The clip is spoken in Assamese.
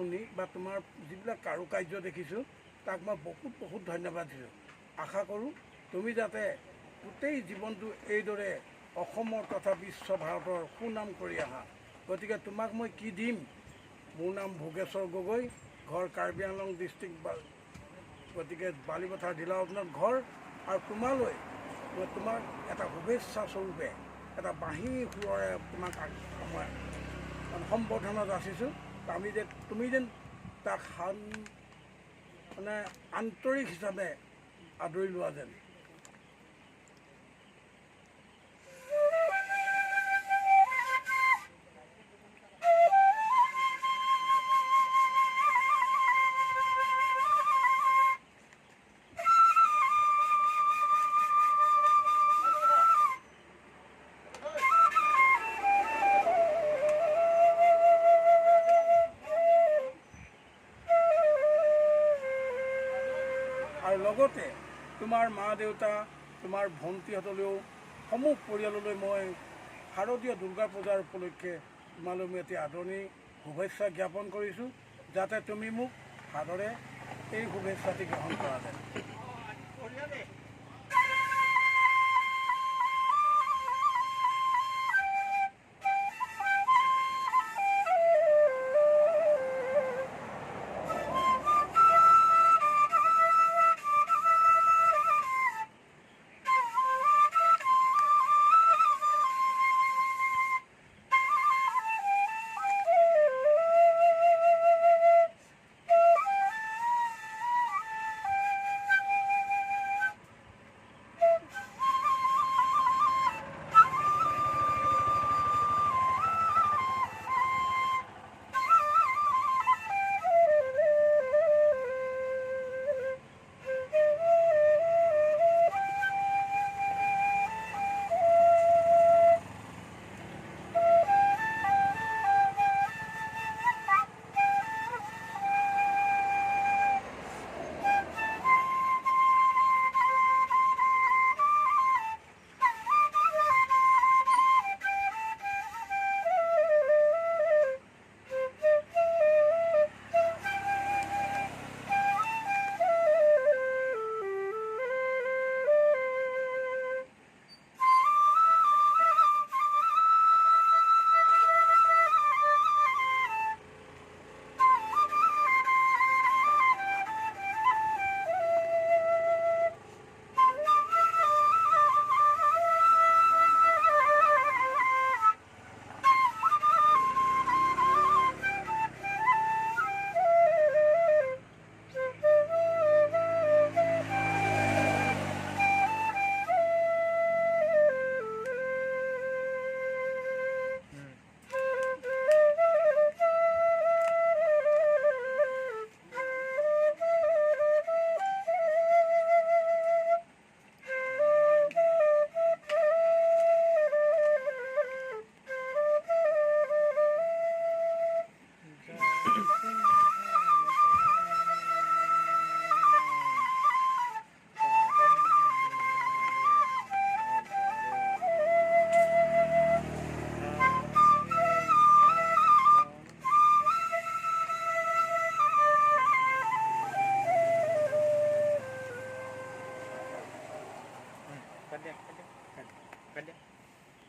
শুনি বা তোমাৰ যিবিলাক কাৰুকাৰ্য দেখিছোঁ তাক মই বহুত বহুত ধন্যবাদ দিছোঁ। আশা কৰোঁ তুমি যাতে গোটেই জীৱনটো এইদৰে অসমৰ তথা বিশ্ব ভাৰতৰ সুনাম কৰি আহা। গতিকে তোমাক মই কি দিম? মোৰ নাম ভোগেশ্বৰ গগৈ, ঘৰ কাৰ্বি আংলং ডিষ্ট্ৰিক্ট, গতিকে বালিপথাৰ জিলা অধীনত ঘৰ। আৰু তোমালৈ মই তোমাক এটা শুভেচ্ছা স্বৰূপে এটা বাঁহী সুৰৰে তোমাক মই সম্বৰ্ধনা যাচিছোঁ। তুমি যেন তাক মানে আন্তৰিক হিচাপে আদৰি লোৱা যেন। আৰু লগতে তোমাৰ মা দেউতা, তোমাৰ ভণ্টিহঁতলৈও সমূহ পৰিয়াললৈ মই শাৰদীয় দুৰ্গা পূজাৰ উপলক্ষে তোমালৈ মই এটি আদৰণি শুভেচ্ছা জ্ঞাপন কৰিছোঁ, যাতে তুমি মোক সাদৰে এই শুভেচ্ছাটি গ্ৰহণ কৰা যায়।